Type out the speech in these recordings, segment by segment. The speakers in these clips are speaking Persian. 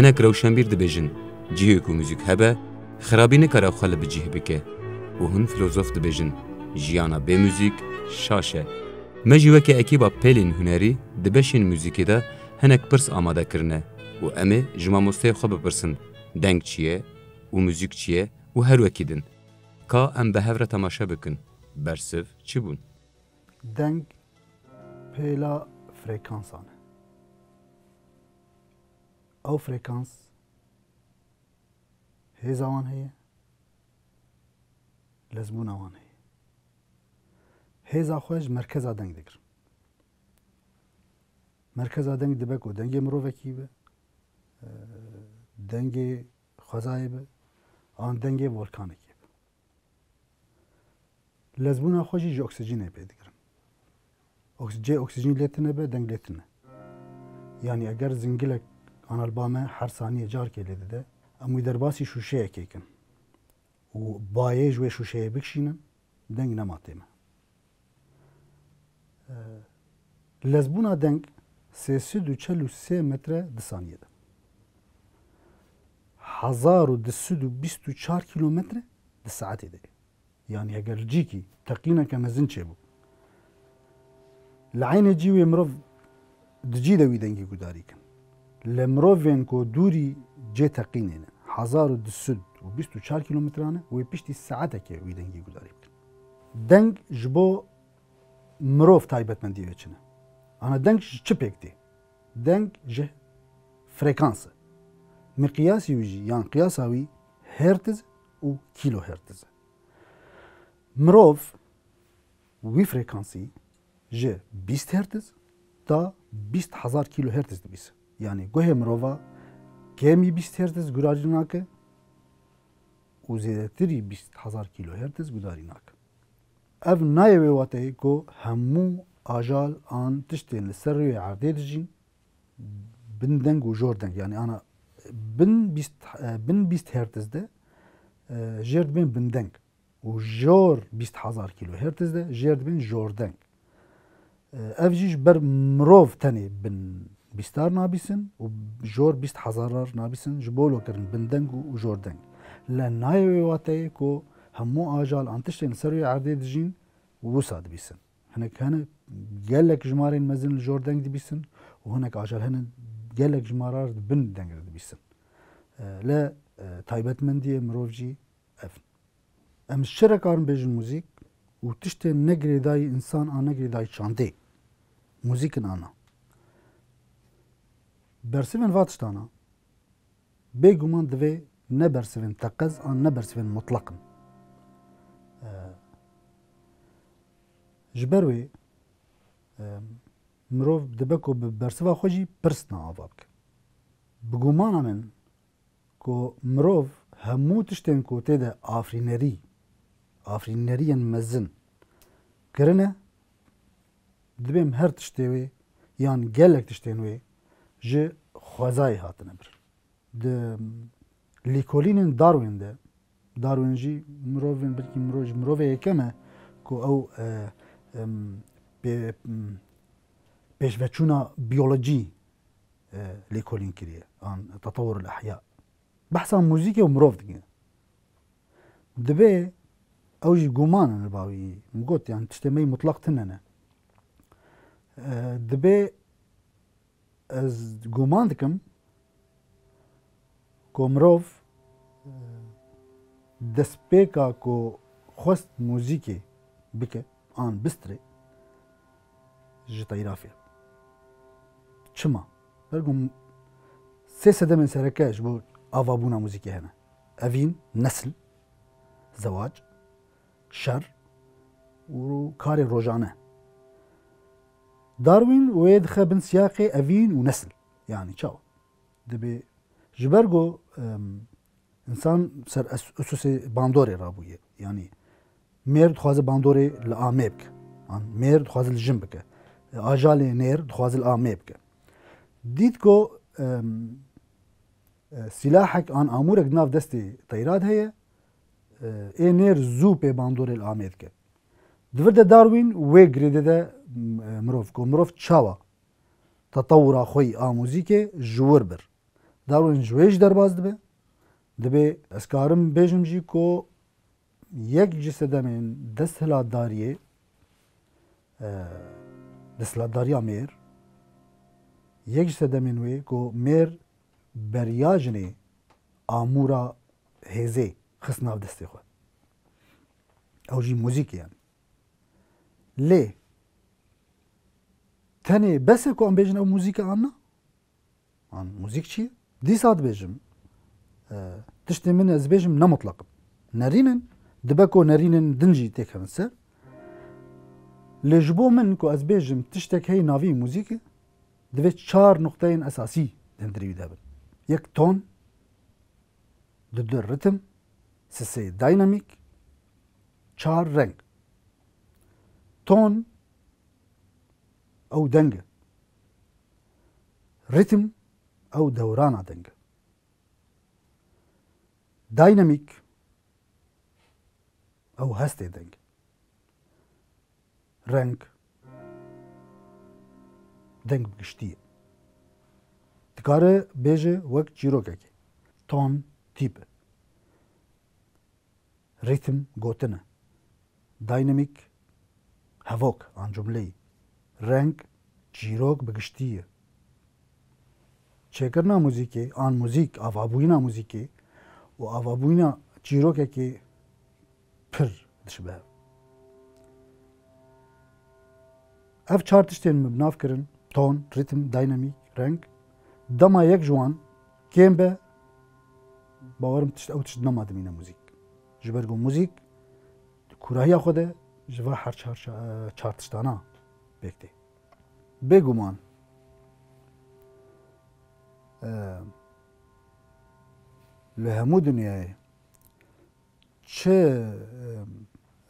هنک روشنبیر دبیجن جیهک و موزیک هبه خرابی نکاره خاله بجیه بکه و هن فلسوف دبیجن جیانا به موزیک شاشه مجیوه که اکیبا پیلین هنری دبشین موزیکی ده هنک پرس آماده کرنه و امه جما مسته خوب پرسن دنگ چیه و موزیک چیه و هر وکیدن که ام به هفره تماشا بکن برسف چی بون؟ دنگ پیلا فرکانسانه او فرکانس هزوان هیه لزبون اوان هیه هزا خوش مرکزا دنگ دکر مرکزا دنگ دبکو دنگ مروفکی به دنگ خزای به آن دنگ ولکانکی به لزبون خوشی جو اکسیژن پیدگرن اکسیژن لیتنه به دنگ لیتنه یعنی اگر زنگلک آن البامه هر ثانیه جار که لیده اما درباسی شوشه کیکن و بایه جوی شوشه بکشینن دنگ نماتیمه لزبونا دنگ 343 متر ده ثانیه ده 1224 کیلومتر ده ساعتی ده یعنی اگر جی کی تقینا که مزن چه بو لعین جیوی مروف دجی دوی دنگی گداری کن لمروفین کو دوری جه تقینه 1224 کیلومترانه و پیشتی ساعته که وی دنگی گداری کن دنگ جبو مروف تایبت من دیوه چنه انا دنگ چه پکتی دنگ جه فرکانسه مقیاسی ویجی یعنی قیاساوی هرتز و کیلو هرتز مروف وی فرکانسی جه 20 هرتز تا 20,000 کیلو هرتز دبیسه یعنی گوه مروفا کمی 20 هرتز گداری ناکه و زیادتری 20,000 کیلو هرتز گداری ناکه اف نایوی واته کو همو آجال آن تشتین لسر روی عرده دجین بن دنگ و جور دنگ یعنی انا بن 20 هرتز ده جرد بن دنگ و جور 20,000 کیلو هرتز ده جرد بن جور دنگ اف جیش بر مروف تنی بن 20 نابیسن و جور 20,000 نابیسن جبولو کرن بن دنگ و جور دنگ لان نایوی واته کو همو آجال آن تشتین لسر روی عرده دجین و وساد بیسن هناك هنا قال لك جمارين مزن الجوردن دي بيسن وهناك عشان هنا قال لك جمارات بن دنجر دي بيسن لا تايبت من دي مروفجي افن ام الشركة عن بيج الموزيك وتشتي نجري داي انسان انا نجري داي شانتي موزيك انا برسفن فاتشتانا بيجومان دوي نبرسفن تقز ان نبرسفن مطلقا جبروي مروف دبكو برسفا خوشي برسنا عفابك بقومانا من كو مروف همو تشتين كو تيدا آفرينريا مزن كرنا دبيم هر تشتيوي يعني قالك تشتينوي جي خوزاي هاتنا بر ليكولين داروين ده داروين جي مروفين بلكي مروفي كما كو او بيشفتشونا بيولوجي ليكولين كريه عن تطور الأحياء بحث عن موسيقى ومروف دقيقة دبي أوجي قومان الباوي مقوت يعني تشتمي مطلق تننا دبي از قومان دكم كو مروف دسبيكا كو خست موسيقى بك آن بستري جتا رافيا چما برگم سه سده من سرکش بو آوابونا موزیکی هنه اوین نسل زواج شر و کار روزانه داروين ويدخل بن سياق اوين ونسل يعني چاو دبي جبرگو انسان سر اسس باندوري رابويه يعني مرد خوازه باندوري لآميبك مرد خوازه الجنبك آجال نير خوازه الآميبك ديتكو سلاحك عن امورك ناف دستي طيراد هي اي نير زو بي باندوري الآميبك دفرد داروين ويجريد ده مروف تشاوا تطور خوي موزيكي جور بر داون جویج درباز دبه اسکارم بیجم جی کو یک جسدمین دستهلاتداریه دستهلاتداریا میر یک جسدمین وی کو میر بریاجنه آمورا هزه خسناف دستی خود او جی موزیک یعنی لی تنه بس کو ام بیجن او موزیک آننا آن موزیک چیه؟ دی ساعت بیجم تشتی من از بیجم نمطلق نرینن دبکو نرینن دنجی تکن سر لجبو من کو از بیجم تشتک هی ناوی موزیک دوی 4 نقطه اساسی دندری دابن یک تون دو ریتم سه داینامیک 4 رنگ تون او دنگ ریتم او دوران دنگ داینامیک او هسته دنگ رنگ دنگ بگشتیه تکاره بیجه وک چیروکه که تون تیپه ریتم گوتنه داینامیک هواک آن جمله رنگ چیروک بگشتیه چکرنا موزیکه آن موزیک آوابوینا موزیکه و آوابوینا چیروکه که پر دشبه اف 4 تشتین مبناف کرن تون ریتم داینامیک رنگ دما یک جوان کم به باورم تشت نمادم اینا موزیک جبرگو موزیک کوراهی خوده جوا هر 4 تشتانا بکته بگومان لهمو دنیای چه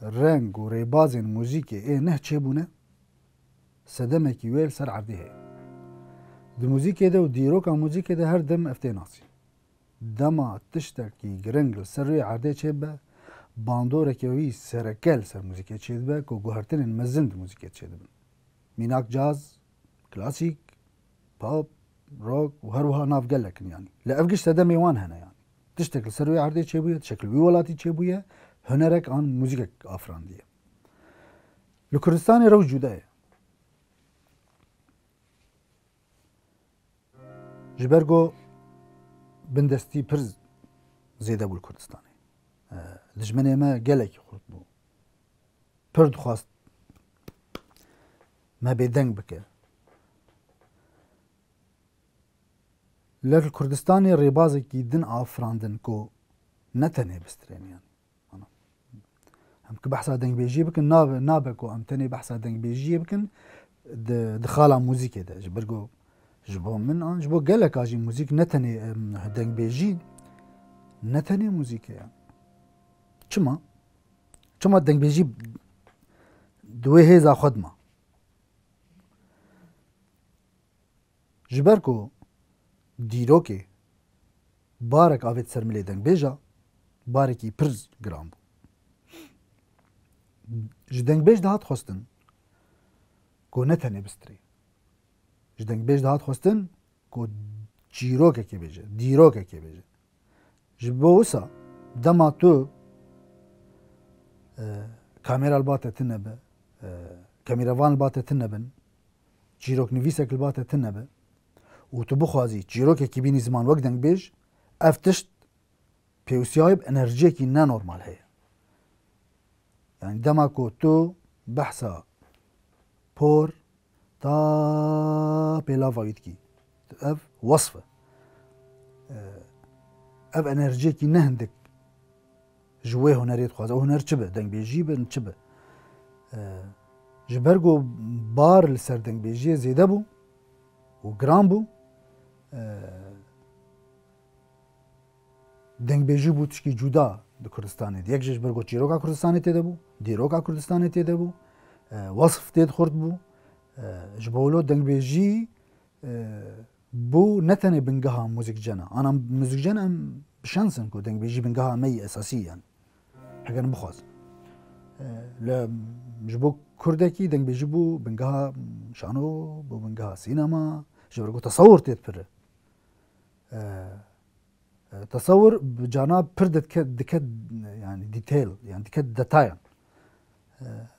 رنگ و ریبازین موزیک نه چه بونه سدمه کی ویل سر عردی هی دی موزیک ده و دیروکا موزیک ده هر دم افته ناسی دما تشتکی گرنگل سر روی عرده چه به باندوره که وی سرکل سر موزیک چه به که گوهرتن مزند موزیک چه ده میناک جاز کلاسیک پاپ روک و هر وها ناف گلکن یعنی لافگش سدمه وان هنه یعنی تشتکل سر روی عرده چه بویه شکل وی ولاتی چه بویه هنرک آن موزیک آفراندیه لکردستان رو جوده جبرگو بندستی پر زیده بول کردستانی دجمنه ما گلک خورد بو پر دخواست ما بیدنگ بکه لکه کردستانی ریبازه کی دن آفراندن کو نتنه بسترین یعنی هم که بحثا دنگ بیجی بکن نابه کو هم تنه بحثا دنگ بیجی بکن دخالا موزیکه ده جبرگو جبو من آن جبو گلک آجی موزیک نتنه دنگ بیجی نتنه موزیکه یعنی چما دنگ بیجی دوی هیزا خود ما جبرکو دیروکه بارک آوید سرملی دنگ بیجا بارکی پرز گرام بو جدنگ بیج دهات خواستن کو نتنه بستری جدنگ بیج دهات خواستن کو چیروکه که بیجه دیروکه که بیجه جبو وسا دما تو کاميرا الباطة تنبه كاميرافان الباطة تنبن چیروک نویسک الباطة تنبه و تو بخوازی چیروک کی بینی زمان وقت دنگ بیج افتشت پیوسیای انرژی کی نه نورمال هي يعني دما کو تو بحثا پور تا بلا فايد کی اف وصفه اف انرژی کی نه هندک جوه هنریت خواست او هنر چه به دنگ بیجی به چه به جبرگو بار لسر دنگ بیجی زیده بو و گرام بو دنگ بیجی بو تشکی جدا د کردستان دی یک جبرگو چیروکا کردستان تیده بو دیروکا کردستان تیده بو وصف تید خورد بو جبولو دنگ بیجی بو نتنه بنگها موزیک جنا انا موزیک جنا بشانسن کو دنگ بیجی بنگها می اساسی يعني حاجه بخواز لا جبو كردكي دنگ بیجی بو بنگها شانو بو بنگها سينما جبرگو تصور تید پر تصور بجانا پر دكت يعني ديتيل يعني دكت دتاين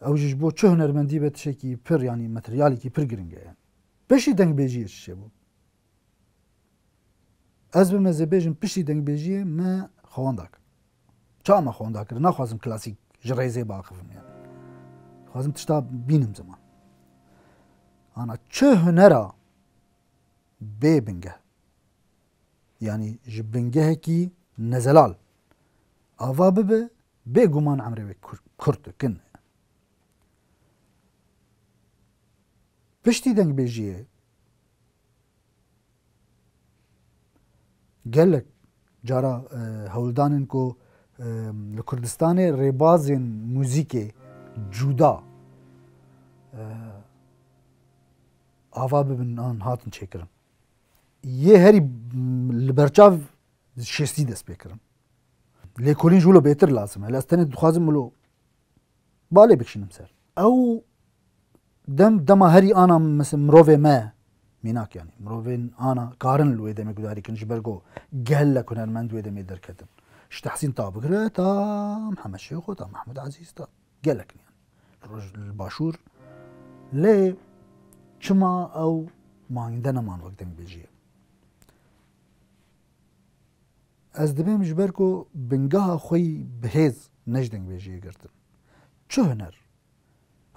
او جبو چه هنرمندی به تشکی پر يعني ماتريالي کی پر گرنگه يعني بشي دنگ بيجي شبو از بم زبيجن بشي دنگ بيجي ما خواندك چا ما خواندك نه خوازم كلاسيك جريزه باقفم يعني خوازم تشتا بينم زمان انا چه هنرا ببنگه يعني جبنگه کی نزلال آوا ببه بگمان عمري كرت كن پشتی دنگ بیجیه گلک جارا هولدانن کو لکردستان ریبازن موزیک جودا آوا ببین آن هاتن چکرن یه هری لبرچاو شستی دست بکرن لیکولین جولو بهتر لازمه لاستنی دخوازم ملو باله بکشینم سر او دما هری آنا مثل مروه ما میناک يعني مروفين انا قارن الويدا ما قداري كنج برجو قال لك هنرمند ويدا ما يقدر كتب تحسين طابق تا محمد شيخ تا محمد عزيز تا قال لك يعني الرجل الباشور ليه شما او ما عندنا ما وقت بيجي از دبم جبركو بنجاها خوي بهز نجدن بيجي قرتن شو هنر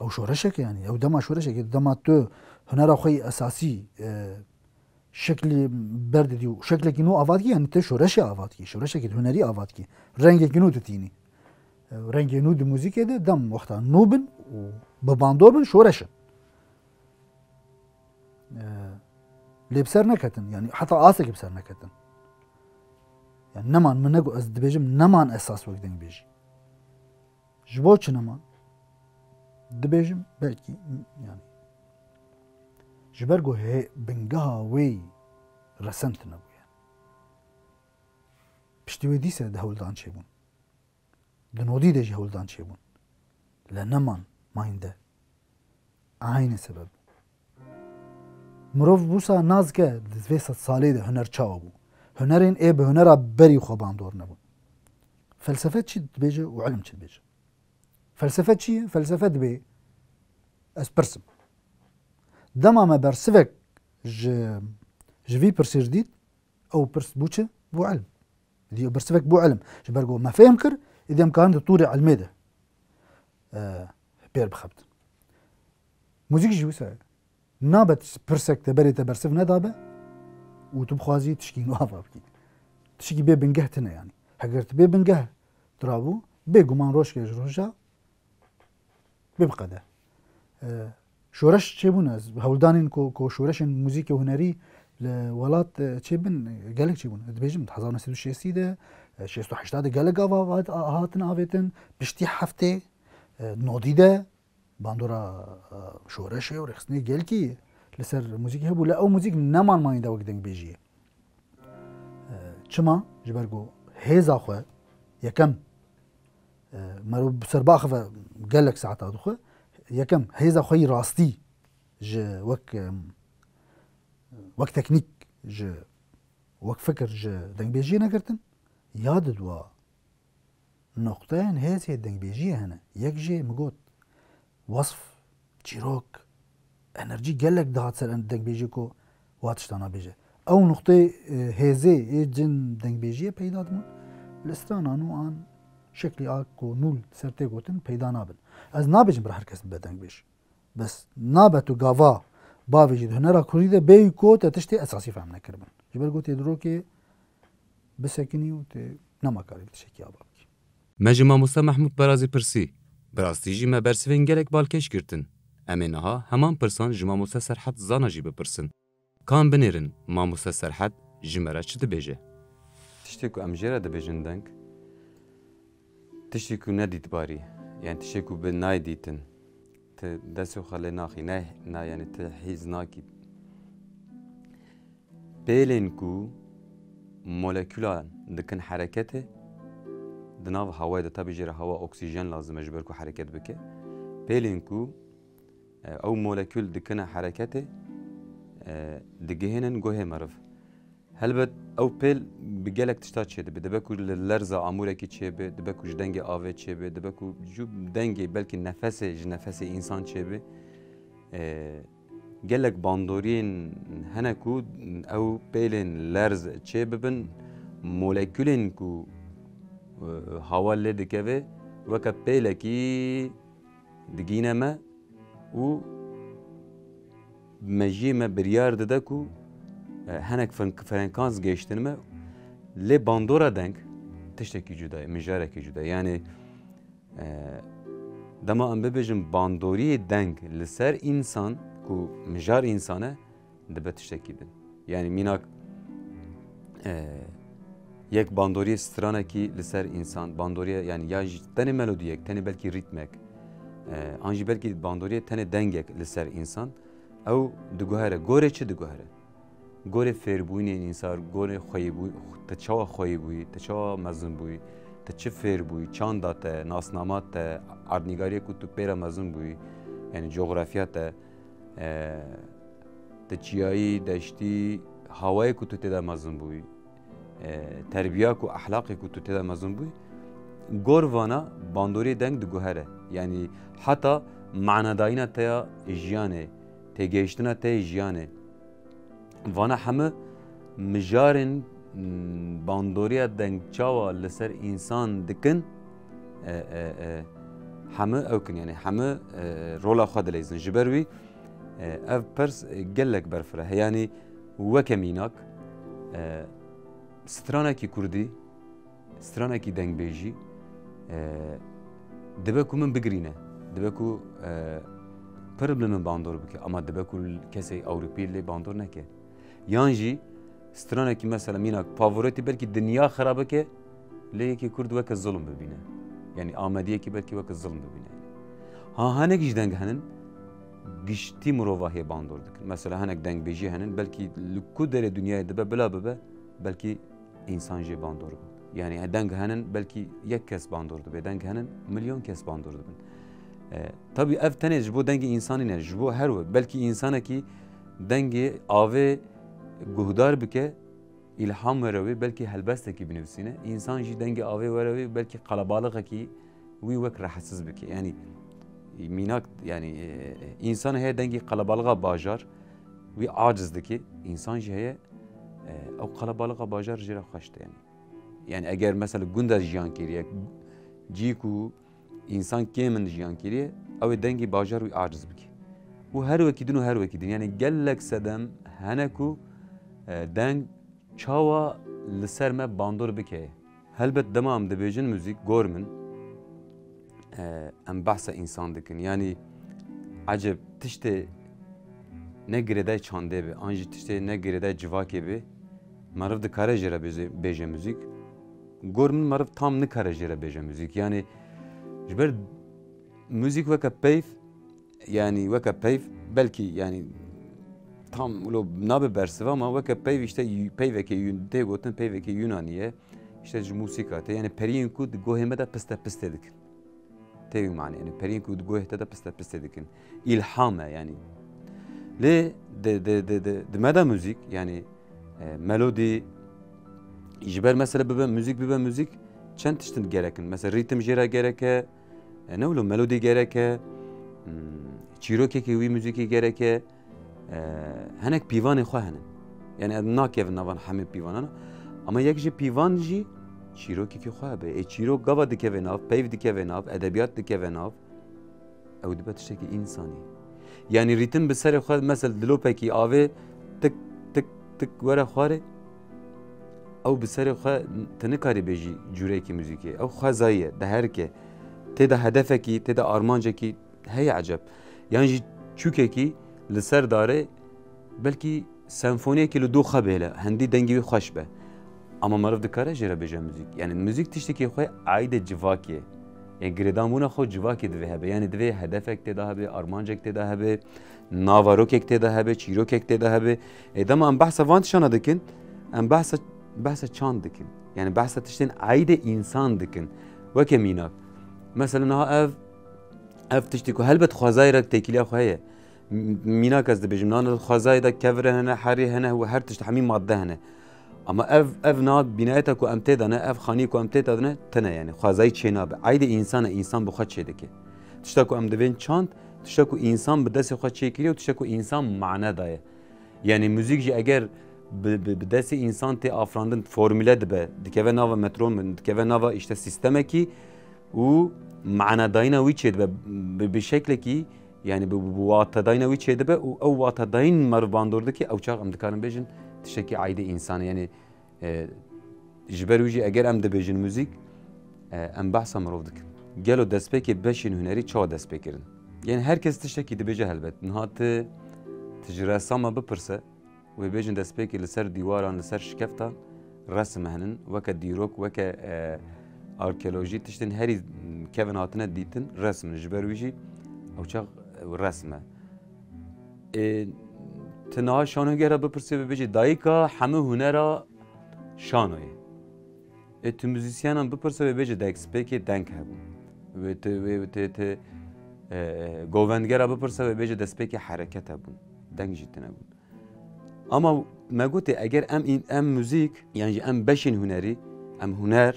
او شورشك يعني او دما شورشك دما تو هنر اخوي اساسي شكل برد ديو شكلك نو افاتكي يعني انت شورش افاتكي شورشك هنري افاتكي رنگك نو تتيني رنگ نو دي موزيك ده دم وقتها نوبن وبباندور بن شورش لبسر نكتن يعني حتى اسك بسر نكتن يعني نمان منغو از دبيجم نمان اساس وقتن بيجي جبوچ نمان دبيجم بلكي يعني جبرگو هي بنگها وي رسنت نبو يعني پشتی وی دیسه ده هولدان چه بون دنودی ده جه هولدان چه بون لنمان ماینده عین سبب مروف بوسا ناز که دوی ست ساله ده هنر چاو بو هنرین ای به هنر بری خوابان دور نبون فلسفه چی دبیجه و علم چی دبیجه فلسفه چیه؟ فلسفه دبی از پرسم دما ما برسفك جفي برسير ديت او برس بوچه بو علم دي برسفك بو علم جبرجو ما فهم كر اذا امكان طوري علمي ده بير بخبت موزيك جوسا نابت برسك تبري تبرسف ندابه وتبخوازي تشكي نوافا بكي تشكي بي بنجهتنا يعني حقرت بي بنجه ترابو بي قمان روش كيج روشا بيبقى ده شورش چه بون از هولدانین کو شورش موزیک هنری لولات چه بن گلک چه بون دبیجم 1960 ده 68 ده گلک آوا هاتن آویتن پشتی هفته نودی ده باندورا شورش و رخصنی گلکی لسر موزیک هبو لا او موزیک نمان ما ایندا وقت بیجیه چما جبرگو هیزا خو یکم مرو بسر باخه گلک ساعت خو يكم هيزا خوي راستي ج وك تكنيك ج وك فكر ج دنگ بيجي نكرتن ياد دوا نقطتين هذه دنگ بيجي هنا يك جي مقوت وصف تشيروك انرجي قالك دهات سر دنگ بيجي كو واتشتانا بيجي او نقطة هذه جن دنگ بيجي پیدا دمون لستانا نو آن شكلي آكو نول سرتي قوتن پیدا نابن از نابجم بر هر کس بدنگ بیش بس نابتو گاوا باوجد هنرا کوریده بی کو تشتی اساسی فهم نکربن جبر گوت درو که بسکنی و ت نماکاری تشکی آباکی مجمع موسی محمود برازی پرسی براستی جی ما برسفین گلک بالکش گرتن امینها همان پرسان جمع موسی سرحد زانا جی بپرسن کان بنیرن ما موسی سرحد جمرا چه دبیجه تشتی کو امجرا دبیجن دنگ تشتی کو ندید باری يعني تشيكو بالناي ديتن تدسو خلي ناخي نا يعني تحيز ناكي بيلينكو مولكولان دكن حركته دناف هواي ده تبي جرى هوا أكسجين لازم أجبركو حركات بك بيلينكو أو مولكول دكن حركته دجهنن جوه مرف هلبت او پیل بگلک تشتا چه دبی دبکو لرزا عموره کی چه بی دبکو جدنگ آوه چه بی دبکو جو دنگی بلکه نفس انسان چه بی گلک باندورین هنکو او پیلن لرز چه ببن مولکولین کو هوا لدکه وکا پیلکی دگینه ما و مجیمه بریار ددکو هنک فرنکانس geçtin mi le bandora denk tişteki cüda mijareki cüda yani dama am bebejim bandori denk li ser insan ku mijar insana de betişteki bin yani minak yek bandori stranaki li ser insan bandoriye yani ya tane melodiyek tane belki ritmek anji belki bandoriye tane dengek li ser insan ev duguhere gore çi duguhere گوره فیر بوی انسان گوره خوی بوی تچا خوی بوی تچا مزن بوی تچه فیر بوی چاندات ناسنامات آرنیگاری کتو پیرا مزن بوی یعنی جغرافیات تچیایی دشتی هوای کتو تدا مزن بوی تربیه کو اخلاق کتو تدا مزن بوی گور وانا باندوری دنگ دگوهره یعنی حتی معنی داینا تیا جیانه تگیشتنا تیا جیانه وانا همه مجارن باندوریا دنگ چاوا لسر انسان دکن همه اوکن یعنی همه رولا خود لیزن جبروی اف پرس گلک برفره یعنی وکمیناک سترانه کی کردی سترانه کی دنگ بیجی دبکو من بگرینه دبکو پربلم باندور بکه اما دبکو کسی اوروپی لی باندور نکه یانجی سترانه کی مثلا میناک فاوریتی بلکی دنیا خرابه که لیکی کرد وک ظلم ببینه یعنی آمدیه کی بلکی وک ظلم ببینه ها هنگ جدنگ هنن گشتی مروواهی باندور دکن مثلا هنگ دنگ بیجی هنن بلکی لکو در دنیای دبه بلا ببه بلکی انسان جی باندور بن یعنی دنگ هنن بلکی یک کس باندور دبه دنگ هنن میلیون کس باندور دبن tabi ev tane jbo dengi insani ne jbo her ve belki insana ki dengi ave guhdar bike ilham verevi belki helbesteki binefsine insan ji dengi ave verevi belki kalabalık ki vi vek rahatsız bike yani minak yani insan he dengi kalabalığa bajar vi acizdeki insan ji he o kalabalığa bajar jira xoştu yani eğer mesela gunda jiyan kiriye jiku insan kemin jiyan kiriye ev dengi bajar vi aciz bike bu her vakidin o her vakidin yani gellek sedem haneku deng çava liserme bandur bike helbet demam dibêjin müzik gormin em behsa insan dikin yani acep tiştê ne girêdayê çandê be an jî tiştê ne girêdayê civakê be meriv dikare jê re bêje müzik gormin meriv tam nikare jê re bêje müzik yani ji ber müzik weke peyv yani weke peyv belkî yani tam ulo nabe bersiva ama veke peyv işte peyveke tê gotin peyveke Yunaniye işte ji musîka te yani periyên ku di gohê me de piste dikin tê mani yani periyên ku di gohê te de piste dikin ilham e yani lê di me de müzik yani melodî ji ber mesela bibe müzik çend tiştin gerekin mesela ritm jê re gereke ne ulo melodî gereke çîrokekê wî müzikê gereke هنک پیوان خواه هنن یعنی ناکیو نوان همه پیوانان اما یک جی پیوان جی چیروکی که خواه به چیروک گاوا دکه و ناف پیو دکه و ناف ادبیات دکه و ناف او دبتشه که انسانی یعنی ریتم به سر خواه مثل دلوپکی آوه تک تک تک وره خواره او به سر خواه تنکاری بیجی جوره کی موزیکی او خواه زایه ده هر که تیده هدفه کی تیده آرمانجه کی هی عجب یعنی جی چوکه کی لسر داره بلکی سمفونیه که لدو خبیله هندی دنگی خوش به اما مرف دکاره جره بجه موزیک یعنی موزیک تشتی که خواه عاید جواکیه یعنی گردامونه خود جواکی دوه هبه یعنی دوه هدفک تیده هبه آرمانجک تیده هبه ناواروکک تیده هبه چیروکک تیده هبه ایدام ام بحث وانتشانه دکن ام بحث چاند دکن یعنی بحث تشتین عاید انسان دکن وکه میناک مثلا ها اف تشتی که هلبت خوازایرک تکیلیا خواهیه مینا کس دبیجم نان خوازای دا کفره هنه حری هنه و هر تشت همین ماده هنه اما اف ناد بنایت کو ام تدانه اف خانی کو ام تدانه تنه یعنی خوازای چینا به عید انسان بخواد چه دکه تشتا کو ام دوین چاند تشتا کو انسان به دست خود چه کلیو تشتا کو انسان معنی دایه یعنی موزیک جی اگر به دست انسان تی افراندن فرموله دبه دکه ناوا مترون دکه ناوا işte سیستم کی و معنی داینا وی چه دبه به شکل کی yani bu vatadayna vi çede be o vatadayn marbandoردaki o çağ amdikarın bejin tişeki ayda insan yani jiberuji eğer am de bejin müzik am bahsa marovdik gelo despeki beşin hüneri çoğu despekirin yani herkes tişeki de beje elbet nihatı tijrasama bipirse ve bejin despeki li ser diwaran li ser şkefta resmehnin veke dirok veke arkeoloji tiştin heri kevin hatine ditin resmin jiberuji o çağ رسمه تنها شانوگرا بپرسه ببیجی دایکا همه هنرا شانوی تو موزیسیانان بپرسه ببیجی دکسپیکی دنگ هبون و گووندگرا بپرسه ببیجی دسپیکی حرکت هبون دنگ جیتن هبون اما ما گوته اگر ام موزیک یعنی ام بشین هنری ام هنر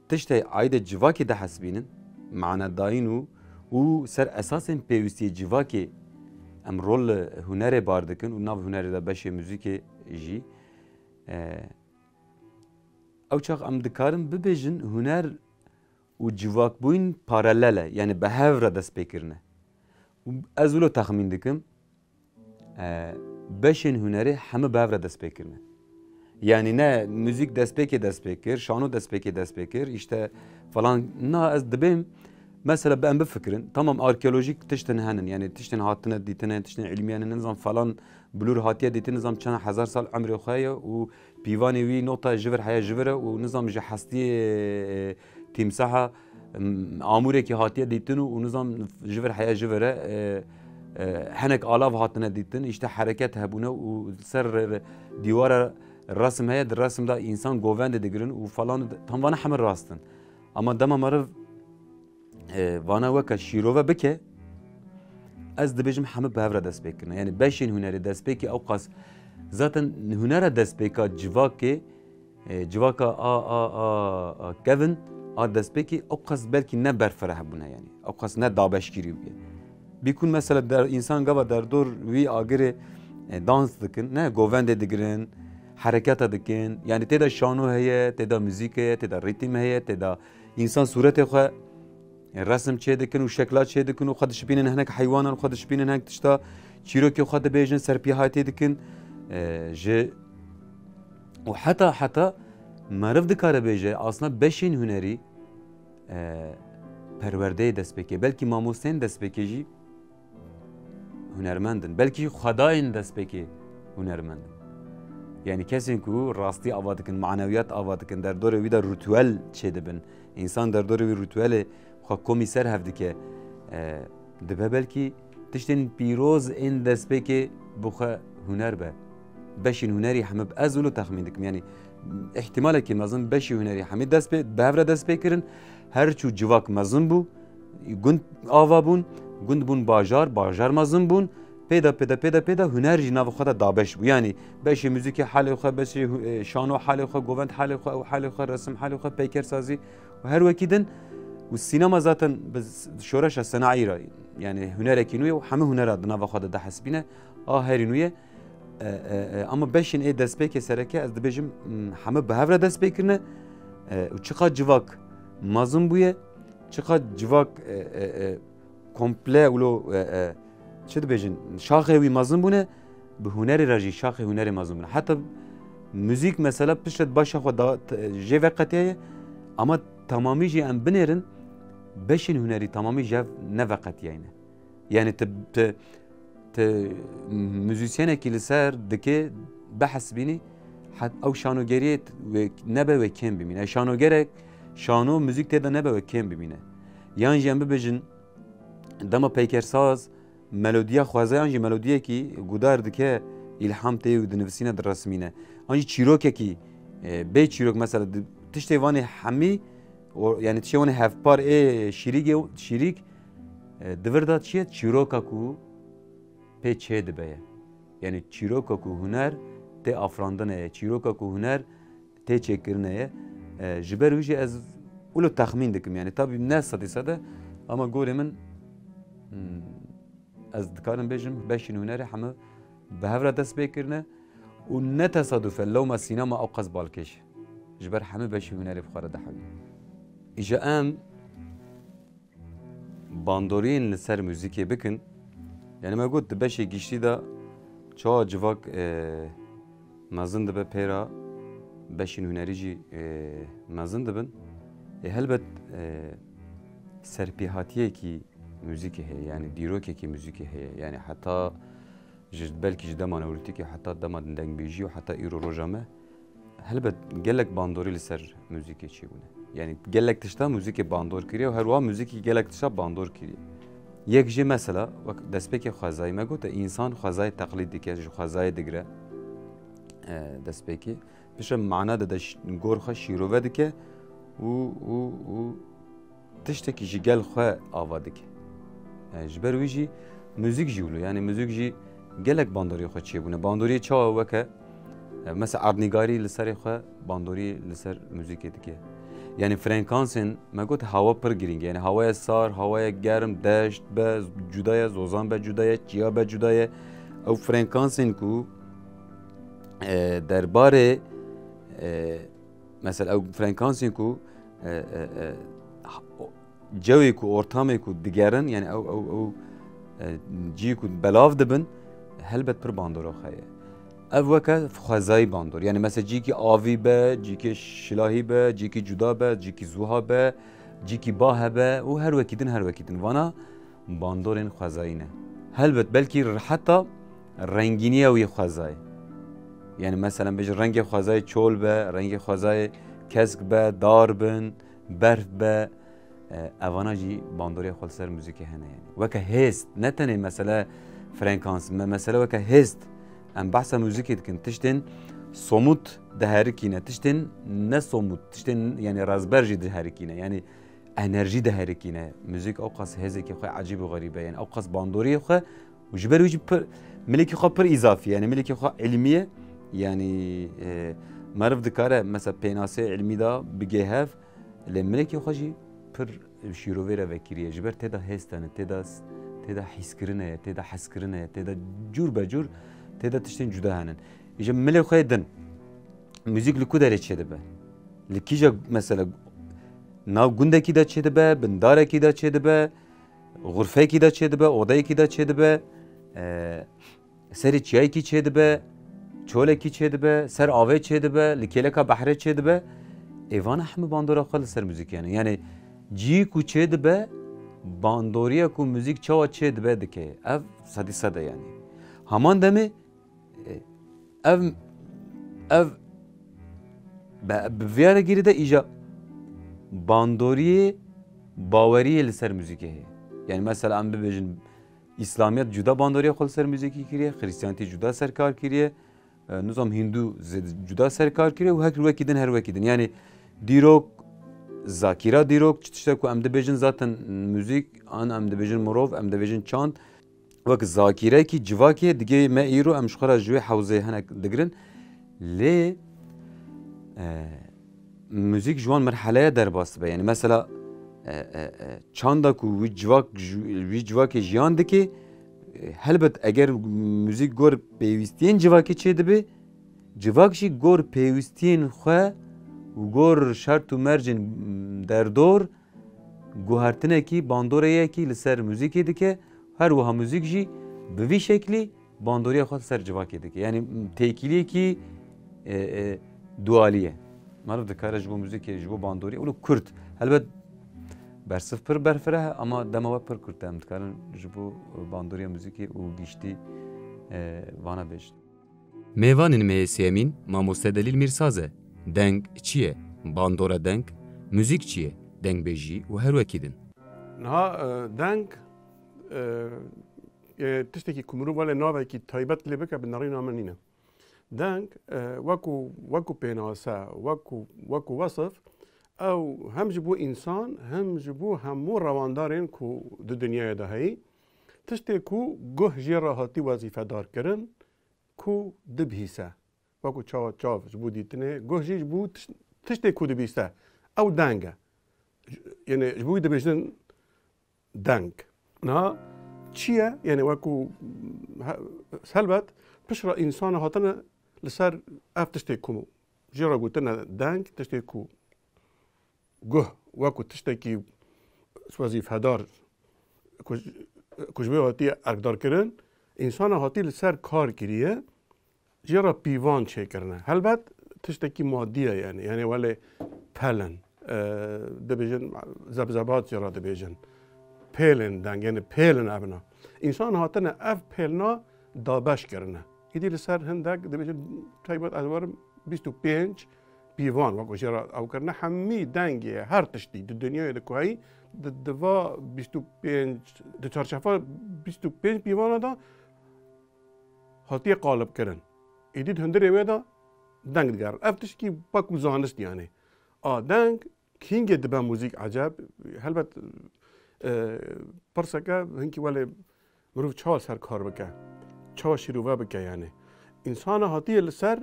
تشتی عاید جواکی ده حسبینن معنا داینو و سر اساسن پیوستی جواکی ام رول هنر باردکن و ناو هنر دا بشه موزیک جی او چاق ام دکارم ببیجن هنر و جواک بوین پارالله یعنی به هفره دست بکرنه و از اولو تخمین دکم بشین هنری همه به هفره دست بکرنه yani ne müzik dest bekir, şanu dest bekir, işte falan na az dibim mesela ben bir fikrin tamam arkeolojik tiştin hanin yani tiştin hatine ditine tiştin ilmiyenin nizam falan bulur hatiye ditin nizam çana hazar sal ömrü xaya u pivani vi nota jver haya jvera u nizam jahasti timsaha amure ki hatiye ditin u nizam jver haya jvera hanek alav hatine ditin işte hareket hebune u ser divara الرسم هي الرسم ده انسان گووند دگرن و فلان tam vana hamir rastın ama dema marv vana vaka şirova bike az dibejim hamir bevra dest bekirne yani beşin hüneri dest beki avqas zaten hünera dest beka civaka Kevin a dest beki avqas belki ne berfere buna yani avqas ne dabeşkiri bikun mesela der insan gava der dur vi agire dans dikin ne govend degrin حرکت دکن یعنی تدا شانو هیه تدا موزیک هیه تدا ریتم هیه تدا انسان صورت خو رسم چه دکن و شکلات چه دکن و خودش بینن هنک حیوانان خودش بینن هنک تشتا چیروکی خود بیجن سرپیهاتی دکن ج و حتی مرف دکاره بیجه اصلا بشین هنری پرورده دست بکی بلکی ماموسین دست بکی جی هنرمندن بلکی خداین دست بکی هنرمندن yani kesin ku rasti avadıkın, maneviyat avadıkın, derdore vida ritüel çedibin. İnsan derdore bir ritüeli, komiser hevdike. Dibe belki tiştin piroz in despeki buha hüner be. Beşin hüneri hamib azulu tahmin dikim. Yani ihtimal ki mazın beşi hüneri hamid despe, bevre despekirin. Her çu civak mazın bu. Gund ava bun, gund bun bajar mazın bun. Peda hüner jinav xada dabeş bu yani beşi müzik hali xo beşi şano hali xo govend hali xo hali xo resim hali xo peker sazi ve her vakidin و السينما zaten biz şoreş sanayi yani hüner ekinuye hamı hüner adına ve xada da hasbine herinuye ama beşin despeke sereke az dibejim hamı behevre despekirne و çıqa civak mazın buye çıqa civak komple ulo چه دبیجن شاخه وی مازن بونه به هنری راجی شاخه هنری مازن بونه حتی موزیک مثلا پشت باشه خود جه وقتیه اما تمامی جه ام بنیرن بشین هنری تمامی جه نه وقتیه اینه یعنی ت موزیسیانه که لسر دکه بحث بینی حتی او شانوگریت نبه و کم ببینه شانوگره شانو موزیک تیده نبه و کم ببینه یعنی جه ام ببیجن دما پیکرساز ملودیا خوازه آنجی ملودیه کی گودار دکه ilham ته و دنوسینه در رسمینه آنجی چیروکه کی به چیروک مثلا تشتی وانی همی یعنی تشتی وانی هفپار شیریک دوردا چیه چیروکا کو pe çe dibe yani çiroka ku huner تێ ئافراندنەیە چیرۆکە و هوەر تێ چێکردنەیە ji ber wî jî ez wilo texmîn dikim yani tabî ne sedî sede ama gorê min ez dikarim bêjim beşên hunerê hemû bi hev re dest pê kirine û ne tesadüfe lewma sînema ew qez balkêş ji ber hemû beşê hunerê bi xwe re dihewîn. Îja em bandoriyên li ser mûzîkê bikin yani me got di beşê giştî de çawa civak mezin dibe pêra beşên hunerî jî mezin dibin helbet serpêhatiyekî müzikê heye yani dîrokekî müzikê heye yani heta belkî ji dema newrîtîkê heta dema dengbêjî û heta îro roja me helbet gelek bandorî li ser müzikê çêbûne yani gelek tişta müzikê bandor kiriye û her wa müzikî gelek tişta bandor kiriye. Yek jî mesela destpêkê xwezayî me got însan xwezayê teqlîd dike ji xwezayê digire destpêkê pişe mana dide gor xwe şîrove dike û tiştekî ji gel xwe ava dike. Ji ber wî jî müzik jî wilo yani müzik jî gelek bandoriyê xwe çêbûne bandoriyê çawa weke mesela erdnîgarî li serê xwe bandoriyê li ser müzikê dike. Yani frekansên me got hawa pir girîng yani hawaya sar hawaya germ deşt be cuda ye zozan be cuda ye çiya be cuda ye ew frekansên ku derbarê mesela ew frekansên ku cewê ku ortamê ku digerin yani ew cî ku belav dibin helbet pir bandora xwe ye. Ev weke xwezayî bandor yani mesela cîkî avî be cîkî şilahî be cîkî cuda be cîkî zuha be cîkî ba hebe û her wekî din vana bandorên xwezayî ne. Helbet belkî heta rengîniya wî xwezayî yani mesela bêje rengê xwezayê çol be rengê xwezayê kesk be dar bin berf be evana jî bandoriya xwe li ser müzikê hene yani. Weke hêst ne tenê mesela frekans mesela weke hêst em behsa müzikê dikin tiştên somut diherikîne tiştên ne somut tiştên yani razber jî diherikîne yani enerjî diherikîne müzik ew qas hêzekî xwe ecîb û xerîb e yani ew qas bandoriyê xwe û ji ber wî jî milekî xwe pir îzafî yani milekî xwe ilmî ye yani meriv dikare mesela pênasê ilmî da bigê hev lê milekî xwe jî pir şîrovê re vekiriye ji ber têda hêst hene têda hîskirinê ye têda hezkirinê ye têda cûr be cûr têda tiştên cuda henin. Îja milê xwe din müzik li ku derê çêdibe li kîja mesela nav gundekî de çêdibe bindarekî de çêdibe xurfekî de çêdibe odayekî de çêdibe serê çiyayekî çêdibe çolekî çêdibe ser avê çêdibe li kêleka behrê çêdibe êvana hemû bandora xwe li ser müzik yani yani cî ku çêdibe bandoriya ku müzik çawa çêdibe dike ev sedî sede yani. Haman demê ev bi vêya re girî de îja bandoriyê baweriyê li ser müzikê heye. Yani mesela em bibêjin İslamiyet cuda bandoriya xwe li ser müzikî kiriye, Xristiyanîtî cuda serkar kiriye, nizam Hindu cuda serkar kiriye û her wekî din her wekî din. Yani dîrok, zakîra dîrok tiştek ku em dibêjin zaten müzik an em dibêjin mirov, em dibêjin çand wek zakîrekî civakê digê me îro em ji xwe re ji wê hewzê hinek digirin lê müzik ji wan merheleya derbas dibe yani mesela çanda ku wî civakê jiyan dike helbet eger müzik gor pêwîstiyên civakê çêdibe civak jî gor pêwîstiyên xwe û gor şert û mercên derdor guhertinekî bandoreyekî li ser müzikê dike her wiha müzik jî bi vî şeklî bandoriya xwe li ser civakê dike yani têkiliyekî dualî ye. Meriv dikare ji bo müzikê ji bo bandoriyê û Kurd helbet bersif pir berfire he ama dema we pir Kurd em dikarin ji bo bandoriya müzikê û giştî vana bêjin. Mêvanên meyesîyemîn mamoste Delîl Mîrsaz e. Deng çi ye? Bandora deng, müzik çi ye? Dengbêjî û her wekî din. Niha deng tiştekî ku mirov wele navekî taybet lê bike bi nerîna min nîne. Deng wekû pênase wekû wesif ew hem ji bo însan hem ji bo hemû rewandarên ku di dinyayê de heyî tiştê ku guh jê re hatî wezîfedar kirin ku dibihîse وكو تشاف جبو ديتني جوه جي جبو تشتي كود بيستا او دانجا يعني جبو دبيجن دانك نا تشيا يعني وكو سلبت بشرى انسان هاتنا لسر اف تشتي كومو جرا قلتنا دانك تشتي كو جوه وكو تشتكي وظیف هدار کجبه هاتی اقدار کردن انسان هاتی لسر کار کریه جرا پیوان چه کرنه هلبت تشتکی مادیه یعنی ولی پلن دبیجن زبزبات جرا دبیجن پلن دنگ یعنی پلن ابنا انسان هاتنه اف پلنا دابش کرنه ایدی لسر هندک دبیجن تایبات ادوار 25 پیوان وقتی جرا او کرنه همی دنگیه هر تشتی دنیای دکوهی دوا 25 د چارچفا 25 پیوانه دا هاتی قالب کردن ایدید هندره ویدا دنگ دیگر افتش کی باکو زانست یعنی دنگ کینگ دبا موزیک عجب هلبت پرسکه هنکی ولی مروف چهار سر کار بکه چهار شروع بکه یعنی انسان هاتی لسر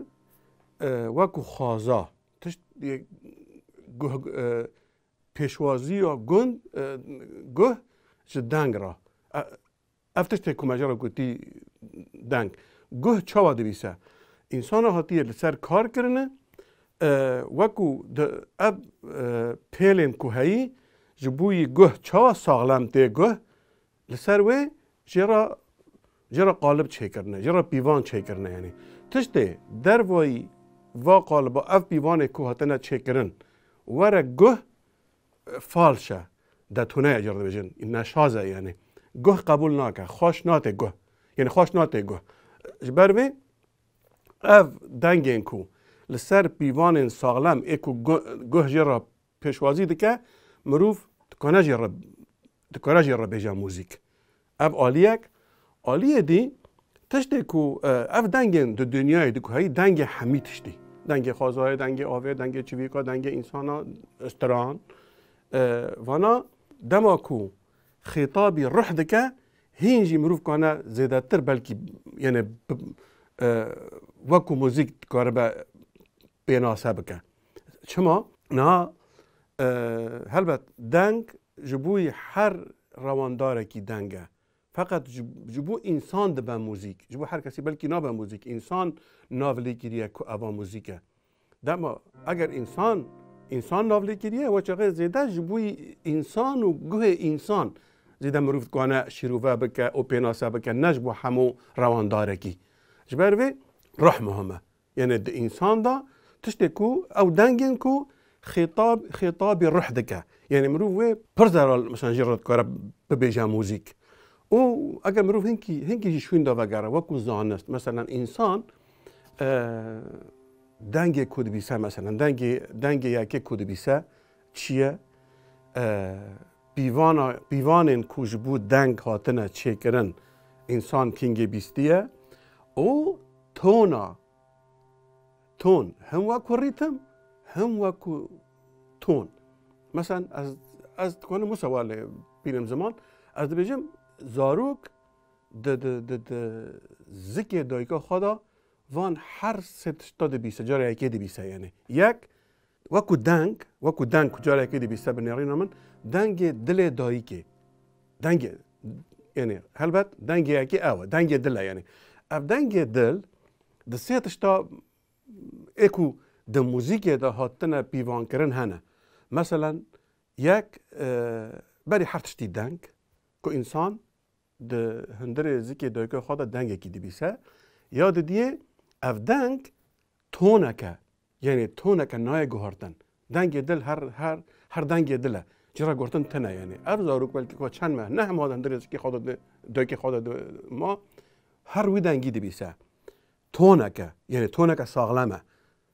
وکو خازا تشت پیشوازی یا گند گه دنگ را افتش تکو مجرا گوتی دنگ گه چاوا دویسه انسان هاتی لسر کار کرنه وکو اب پیلن کو هایی جبوی گه چاوا ساغلم ته گه لسر وی جرا قالب چه کرنه جرا پیوان چه کرنه یعنی تشته در وی و قالب اف پیوان کو هاتنه چه کرن وره گه فالشه ده تونه اجار بجن این نشازه یعنی گه قبول ناکه خوش ناته گه یعنی خوش ناته گه جبروی اف دنگین کو لسر پیوان ساغلم ایکو گه جرا پیشوازی دکه مروف تکانه جرا بیجا موزیک اف آلیه دی تشتی کو اف دنگین دو دنیای دکو هایی دنگ همی تشتی دنگ خوازهای دنگ آوه دنگ چویکا دنگ انسانا استران وانا دما کو خطابی روح دکه هینجی مروف کانه زیده تر بلکی یعنی وکو موزیک کاره به بیناسه بکه چما نه هلبت دنگ جبوی هر روانداره کی دنگه فقط جبو انسان ده به موزیک جبو هر کسی بلکی نا به موزیک انسان ناولی گیریه که اوا موزیکه دما اگر انسان ناولی کریه و چقدر زیده جبوی انسان و گوه انسان زیده مروف کنه شروع بکه او پیناسه بکه نجبو همو روانداره کی جبروی روح مهمه یعنی ده انسان دا تشتی کو او دنگین کو خطاب روح دکه یعنی مروف وی پرزرال مثلا جرد کاره ببیجه موزیک او اگر مروف هنکی شوین دا وگره وکو زانست مثلا انسان دنگ کود بیسه مثلا دنگ یکی کود بیسه چیه بیوانین کوش بود دنگ هاتنه چه کرن انسان کینگ بیستیه او تون هم وکو ریتم هم وکو تون مثلا از تکانه مسواله بینم زمان از بجم زاروک زکی دایکا خدا وان هر ست تا دبیسه جاره یکی دبیسه یعنی یک وکو دنگ جاره یکی دبیسه بنیارین من دنگ دل دایکی دنگ یعنی هلبت دنگ یکی اوه دنگ دل یعنی اف دنگ دل ده سیتش تا اکو ده موزیک ده هاتنه پیوان کرن هنه مثلا یک بری هر تشتی دنگ که انسان ده هندر زکی دایکا خدا دنگ یکی دبیسه یا ده دیه اف دنگ تونکه یعنی تونکه نای گوهرتن دنگ دل هر دنگ دله جرا گوهرتن تنه یعنی اف زاروک بلکه که چند ماه نه ما هندر زکی خدا دایک خدا ما هر وی دنگی دبیسه تونکه یعنی تونکه ساغلمه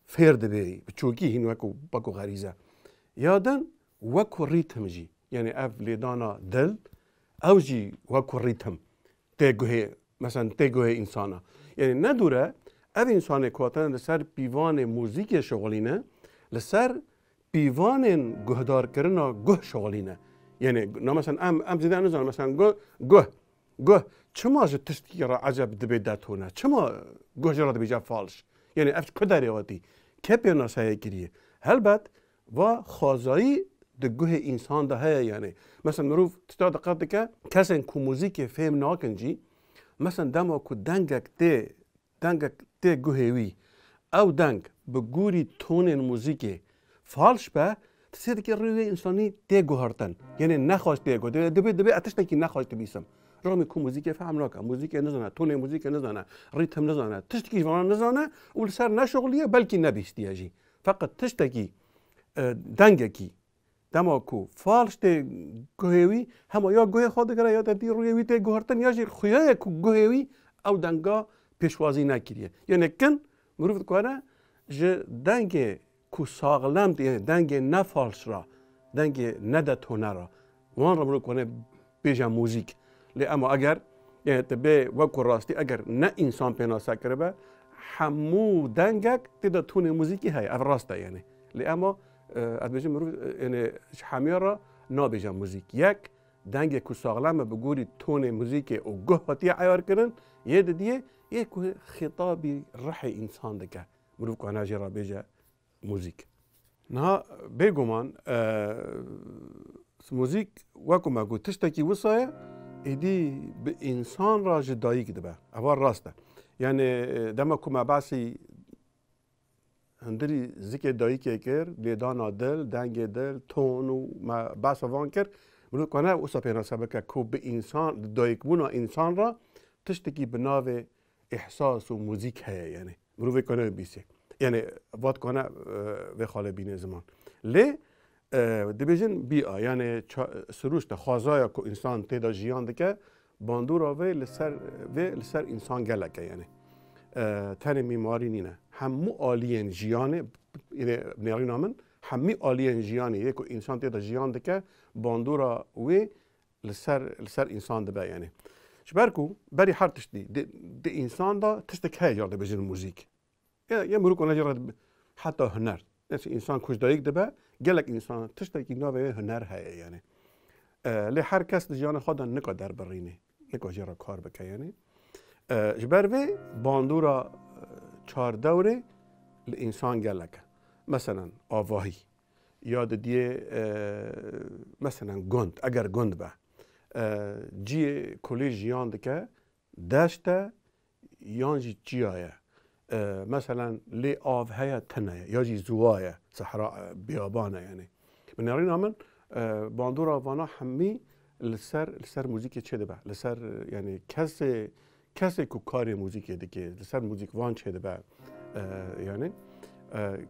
فرد بی بچوکی هین وکو باکو غریزه یادن وکو ریتم جی یعنی اف لیدانا دل او جی وکو ریتم تگوه مثلا تگوه انسانا یعنی ندوره اف انسان کواتن لسر پیوان موزیک شغلینه لسر پیوان گهدار کرنا گه شغلینه یعنی نه مثلا ام زیده نزان مثلا گه چما جو تشتی را عجب دبی داتونه چما گه جرا دبی جا فالش یعنی اف کداری واتی که پیناسایی کریه هلبت و خازایی دگوه انسان ده هی یعنی مثلا مروف تتا دقت که کسین کو موزیک فهم ناکنجی مثلا دما کو دنگک ته گوهوی او دنگ به گوری تون موزیک فالش به تصدق که روی انسانی ته گوهرتن یعنی نخواست ته گو دبی اتش نکی نخواست بیسم رغم کو موزیک فهم ناکن موزیک نزنه تون موزیک نزنه ریتم نزنه تشتکی جوان نزنه اول سر نشغلیه بلکی نبیستیاجی فقط تشتکی دنگکی دما کو فالش ته گوهوی هم یا گوه خود کرده یا تی روی ته گوهرتن یا جی خویه کو گوهوی او دنگا پیشوازی نکریه یعنی کن مروف کنه ج دنگ کو ساغلم یعنی دنگ نفالش را دنگ ندتونه را وان را مروف کنه بیجا موزیک لی اما اگر یعنی تبه وکو راستی اگر نه انسان پیناسا کرده همو دنگک تیدا تونه موزیکی های اف راسته یعنی لی اما از بیجا مروف یعنی حمیه را نا بیجا موزیک یک دنگ کو ساغلم بگوری تون موزیک او گه هاتی عیار کرن یه دیگه یک خطابی رح انسان دکه مروف کنه جرا بیجا موزیک نه بگمان موزیک وکو ما گو تشتکی وصایه ایدی به انسان را جدایی کده به اوار راسته یعنی دما که ما باسی هندری ذکر دایی که کرد لیدانا دل دنگ دل تون و ما باس وان کرد مروف کنه اوسا پیناسا بکه که به انسان دایک بونا انسان را تشتکی به ناو احساس و موزیک هست یعنی مروف کنه بیسه یعنی واد کنه و خاله بینه زمان لی دبیجن بیا یعنی سروش تا خوازایا که انسان تیدا جیان دکه باندورا و لسر انسان گلکه یعنی تن میماری نینه همو آلین جیانه یعنی بنیاری نامن همی آلین جیانی یک انسان تیدا جیان دکه باندورا و لسر انسان دبه یعنی شبرکو بری هر تشتی د انسان دا تشتک های جارده بجن موزیک یه مرو کنه جارده حتی هنر نسی انسان کش دایک دبه گلک انسان تشتکی ناوه هنر های یعنی لی هر کس جیان خدا نکا در برینه نکا جارا کار بکه یعنی جبروی باندورا 4 دوره لانسان گلکه مثلا آواهی یاد دیه مثلا گند اگر گند به جی کلی جیان دکه دشته یانجی جیایه مثلا لی آف هیا تنه یا جی زوایه صحراء بیابانه یعنی من نرین آمن باندورا وانا همی لسر موزیک چه دبه لسر یعنی کسی که کاری موزیک دکه لسر موزیک وان چه دبه یعنی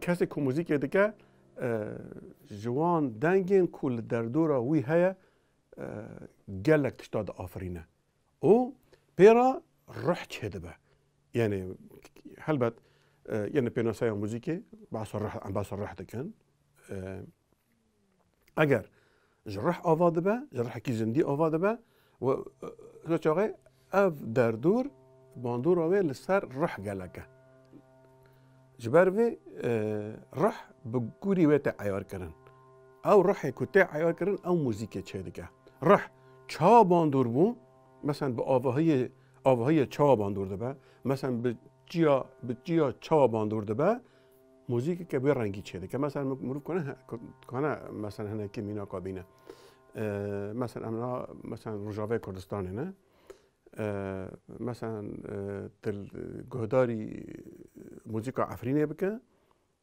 کسی که موزیک دکه جوان دنگین کل دردورا وی هیا گلک تشتاد آفرینه او پیرا روح چه دبه یعنی هلبت یعنی پیناسای موزیکی باس روح دکن اگر جرح آواده به جرح کی زندی آواده به و چاقه اف دردور باندور آوه لسر روح گلکه جبروی روح بگوری ویت عیار کرن او روحی کتی عیار کرن او موزیک چه دکه روح چا باندور بو مثلا به آواهی چا باندور دبه مثلا به جیا چا باندور دبه موزیک که به رنگی چه دکه مثلا مروف کنه مثلا هنه که مینا کابینه مثلا امنا مثلا روجاوه کردستانه نه مثلا تل گهداری موزیک افرینه بکه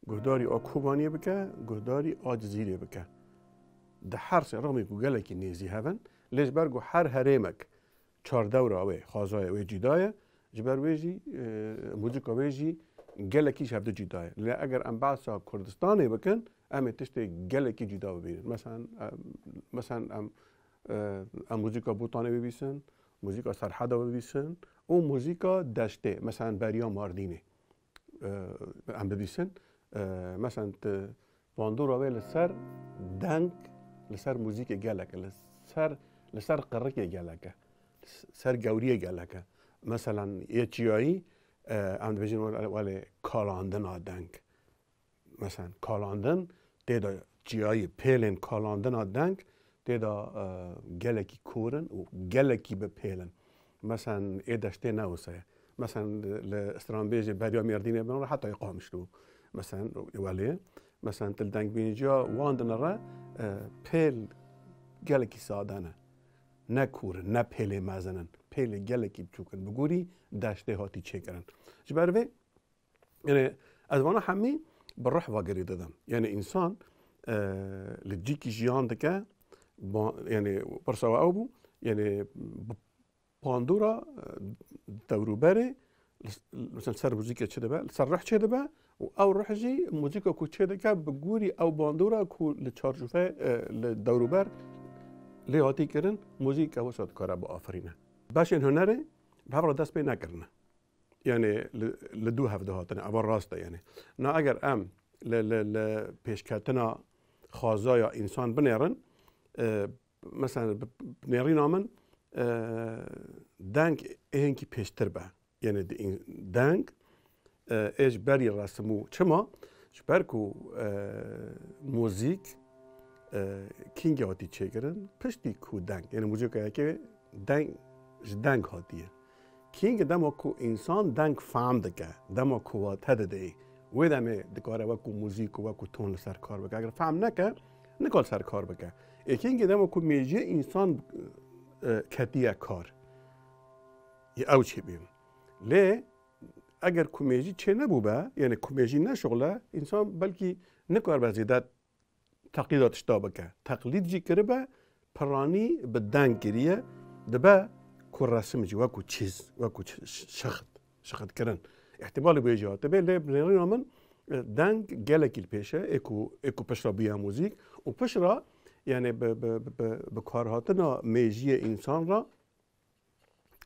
گهداری آکوبانی بکه گهداری آجزیره بکه ده هر سه رغم گوگل که نیزی هون لیش برگو هر هریمک 4 دوره اوه خازای اوه جدایه جبر ویجی موزیک ویجی گلکی شبده جدایه لی اگر ام باسا کردستانه بکن ام تشته گلکی جدا ببینن مثلا ام موزیکا بوتانه ببیسن موزیکا سرحده ببیسن او موزیکا دشته مثلا بریا ماردینه ام ببیسن مثلا باندور اوه لسر دنگ لسر موزیک گلک لسر قرک گلک سر گوری گلک مثلا یه چیایی ام بجن ولی کالاندن آدنگ مثلا کالاندن دیدا چیایی پیلن کالاندن آدنگ دیدا گلکی کورن و گلکی به پیلن مثلا ای دشته نوسه مثلا لاسترانبيجي بريا ميردينه بنور حتى يقامشلو مثلا وليه مثلا تلدنگ بينجا واندنرا بيل جالكي سادانه نکور نه پیله مزنن پیله گلکی بچوکن بگوری داشته هاتی چه کرن جبروه یعنی از وانا همی بروح واقعی دادم یعنی انسان لجیکی جیان دکه یعنی برسوا او بو یعنی باندورا دوروبره مثلا سر موزیک چه دبه سر روح چه دبه و او روح جی موزیک کو چه دکه بگوری او باندورا کو لچارجوفه لدوروبر لیاتی کردن موزیک او صد کاره با آفرینه باش این هنره به هر دست پی نکردن یعنی لدو هفته هاتنه اول راسته یعنی نه اگر ام ل پیشکتنا خازای انسان بنیرن مثلا بنیرین آمن دنگ این کی پیشتر به یعنی دنگ ایش بری رسمو چما برکو موزیک کینگ هاتی چه کردن پشتی کو دنگ یعنی موزیک که دنگ هاتیه کینگ دما کو انسان دنگ فهم دکه دما کو وات هده و دمه دکاره وکو موزیک و وکو تون سر کار بکه اگر فهم نکه نکال سر کار بکه کینگ دما کو میجه انسان کتیه کار یه او چی بیم لی اگر کومیجی چه نبوده یعنی کومیجی نشغله انسان بلکی نکار بزیدت تقلیداتش دا بکه تقلید جی کرده پرانی به دنگ گریه دبه کو رسم جی وکو چیز وکو شخد کردن احتمال بیجا دبه لبنیرین آمن دنگ گلکی پیشه اکو پشرا بیا موزیک و پشرا یعنی به کارهاتنا میجی انسان را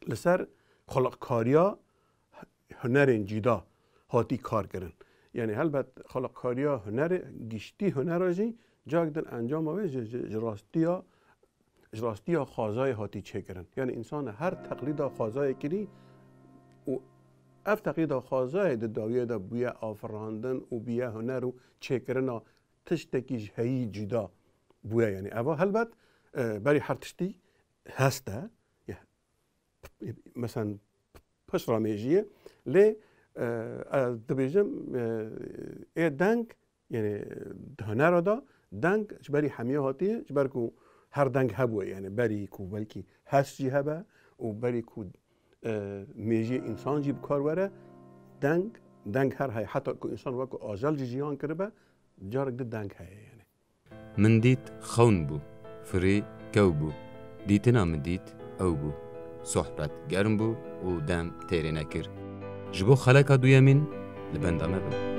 لسر خلقکاریا هنر جدا هاتی کار کردن یعنی البته خلقکاریا هنر گشتی هنر جی جاگدن انجام آوه جراستیا خازای هاتی چه کردن یعنی انسان هر تقلید خازای کردی و اف تقلید خازای داویه دا بیا آفراندن و بیا هنر و چه کردن تشتکیش هایی جدا بویا یعنی اوا البته برای هر تشتی هسته مثلا پس رامیجیه لی دبیجم دنگ یعنی هنر دا دنگ جبری همیه هاتیه جبر کو هر دنگ هبوه یعنی بری کو بلکی هست جی هبه و بری کو میجی انسان جی بکار وره دنگ هر های حتی کو انسان وکو آجال جی جیان کرده جارک ده دنگ های یعنی من دیت خون بو فری کو بو دیتنا من دیت او بو صحبت گرم بو و دم تیره نکر جبو خلقا دویمین لبندامه بو